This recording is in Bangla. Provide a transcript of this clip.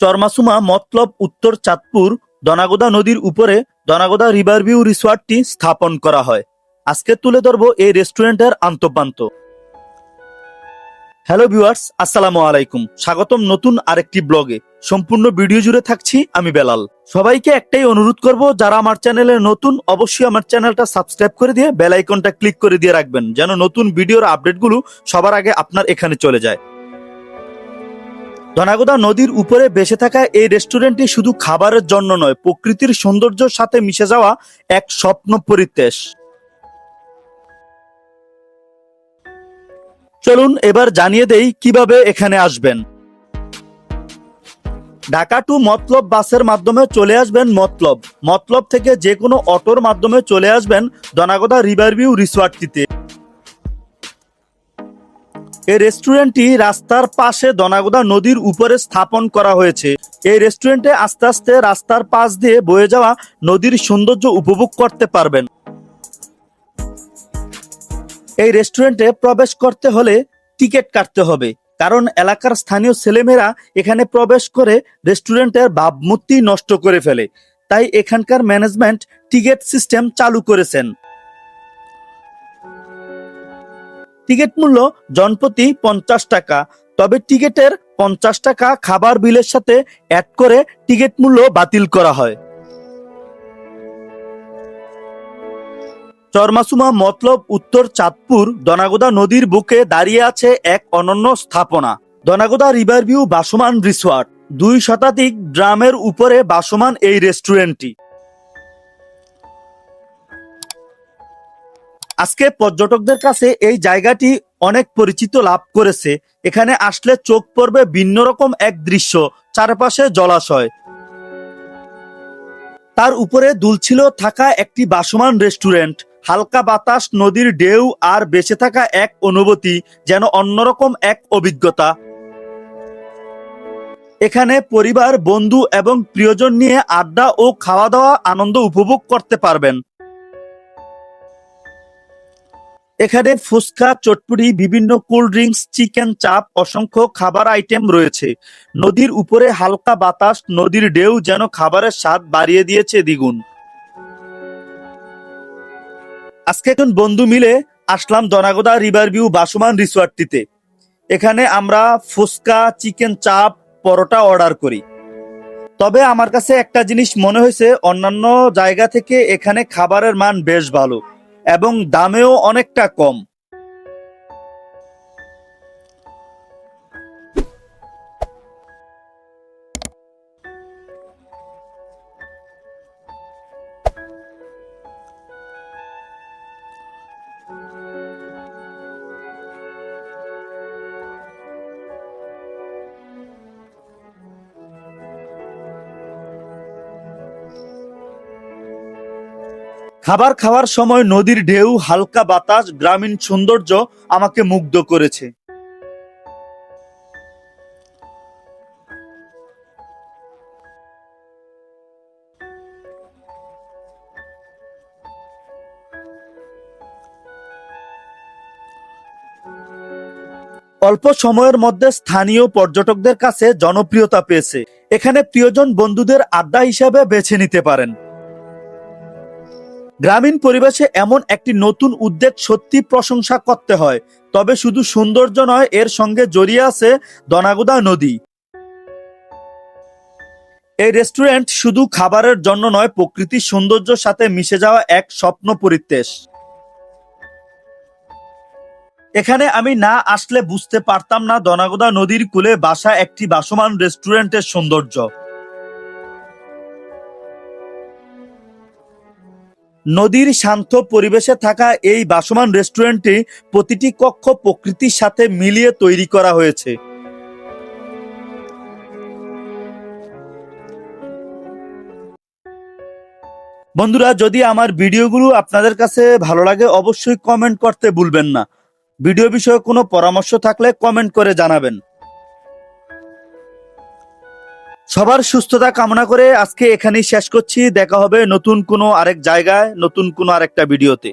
চরমাসুমা মতলব উত্তর চাঁদপুর দনাগোদা নদীর উপরে দনাগোদা রিভার ভিউ রিসোর্টটি স্থাপন করা হয়। আজকে তুলে ধরবো এই রেস্টুরেন্টের আন্তঃপান্ত। হ্যালো ভিউয়ার্স, আসসালামু আলাইকুম। স্বাগতম নতুন আরেকটি ব্লগে। সম্পূর্ণ ভিডিও জুড়ে থাকছি আমি বেলাল। সবাইকে একটাই অনুরোধ করব, যারা আমার চ্যানেলে নতুন অবশ্যই আমার চ্যানেলটা সাবস্ক্রাইব করে দিয়ে বেল আইকনটা ক্লিক করে দিয়ে রাখবেন, যেন নতুন ভিডিওর আপডেটগুলো সবার আগে আপনার এখানে চলে যায়। দনাগোদা নদীর উপরে বেসে থাকা এই রেস্টুরেন্টটি শুধু খাবারের জন্য নয়, প্রকৃতির সৌন্দর্যের সাথে মিশে যাওয়া এক স্বপ্ন পরিবেশ। চলুন এবার জানিয়ে দেই কিভাবে এখানে আসবেন। ঢাকা টু মতলব বাসের মাধ্যমে চলে আসবেন মতলব থেকে যে কোনো অটোর মাধ্যমে চলে আসবেন দনাগোদা রিভার ভিউ রিসোর্টটিতে। এই রেস্টুরেন্টটি রাস্তার পাশে দনাগোদা নদীর উপরে স্থাপন করা হয়েছে। এই রেস্টুরেন্টে আস্তে আস্তে রাস্তার পাশ দিয়ে বয়ে যাওয়া নদীর সৌন্দর্য উপভোগ করতে পারবেন। এই রেস্টুরেন্টে প্রবেশ করতে হলে টিকিট কাটতে হবে, কারণ এলাকার স্থানীয় ছেলেমেয়েরা এখানে প্রবেশ করে রেস্টুরেন্টের ভাবমূর্তি নষ্ট করে ফেলে। তাই এখানকার ম্যানেজমেন্ট টিকিট সিস্টেম চালু করেছেন। টিকিট মূল্য জনপ্রতি 50 টাকা, তবে টিকিটের 50 টাকা খাবার বিলের সাথে অ্যাড করে টিকিট মূল্য বাতিল করা হয়। চরমাসুমা মতলব উত্তর চাঁদপুর দনাগোদা নদীর বুকে দাঁড়িয়ে আছে এক অনন্য স্থাপনা, দনাগোদা রিভার ভিউ ভাসমান রিসোর্ট। 2 শতাধিক ড্রামের উপরে ভাসমান এই রেস্টুরেন্টটি আজকে পর্যটকদের কাছে এই জায়গাটি অনেক পরিচিত লাভ করেছে। এখানে আসলে চোখ পড়বে ভিন্ন রকম এক দৃশ্য, চারপাশে জলাশয়, তার উপরে দুলছিল থাকা একটি ভাসমান রেস্টুরেন্ট, হালকা বাতাস, নদীর ঢেউ আর বেঁচে থাকা এক অনুভূতি, যেন অন্যরকম এক অভিজ্ঞতা। এখানে পরিবার, বন্ধু এবং প্রিয়জন নিয়ে আড্ডা ও খাওয়া দাওয়া আনন্দ উপভোগ করতে পারবেন। এখানে ফুচকা, চটপটি, বিভিন্ন কোল্ড ড্রিঙ্কস, চিকেন চাপ, অসংখ্য খাবার আইটেম রয়েছে। নদীর উপরে হালকা বাতাস, নদীর ঢেউ যেন খাবারের স্বাদ বাড়িয়ে দিয়েছে দ্বিগুণ। আজকে এখন বন্ধু মিলে আসলাম দনাগোদা রিভার ভিউ ভাসমান রিসোর্টটিতে। এখানে আমরা ফুচকা, চিকেন চাপ, পরোটা অর্ডার করি। তবে আমার কাছে একটা জিনিস মনে হয়েছে, অন্যান্য জায়গা থেকে এখানে খাবারের মান বেশ ভালো এবং দামেও অনেকটা কম। খাবার খাওয়ার সময় নদীর ঢেউ, হালকা বাতাস, গ্রামীণ সৌন্দর্য আমাকে মুগ্ধ করেছে। অল্প সময়ের মধ্যে স্থানীয় পর্যটকদের কাছে জনপ্রিয়তা পেয়েছে। এখানে প্রিয়জন বন্ধুদের আড্ডা হিসাবে বেছে নিতে পারেন। গ্রামীণ পরিবেশে এমন একটি নতুন উদ্যোগ সত্যি প্রশংসা করতে হয়। তবে শুধু সৌন্দর্য নয়, এর সঙ্গে জড়িয়ে আছে দনাগোদা নদী। এই রেস্টুরেন্ট শুধু খাবারের জন্য নয়, প্রকৃতির সৌন্দর্যের সাথে মিশে যাওয়া এক স্বপ্ন পরিবেশ। এখানে আমি না আসলে বুঝতে পারতাম না দনাগোদা নদীর কূলে বাসা একটি ভাসমান রেস্টুরেন্টের সৌন্দর্য। নদীর শান্ত পরিবেশে থাকা এই ভাসমান রেস্টুরেন্টটি প্রতিটি কক্ষ প্রকৃতির সাথে মিলিয়ে তৈরি করা হয়েছে। বন্ধুরা, যদি আমার ভিডিওগুলো আপনাদের কাছে ভালো লাগে অবশ্যই কমেন্ট করতে ভুলবেন না। ভিডিও বিষয়ে কোনো পরামর্শ থাকলে কমেন্ট করে জানাবেন। সবার সুস্থতা কামনা করে আজকে এখানেই শেষ করছি। দেখা হবে নতুন কোনো আরেক জায়গায়, নতুন কোনো আরেকটা ভিডিওতে।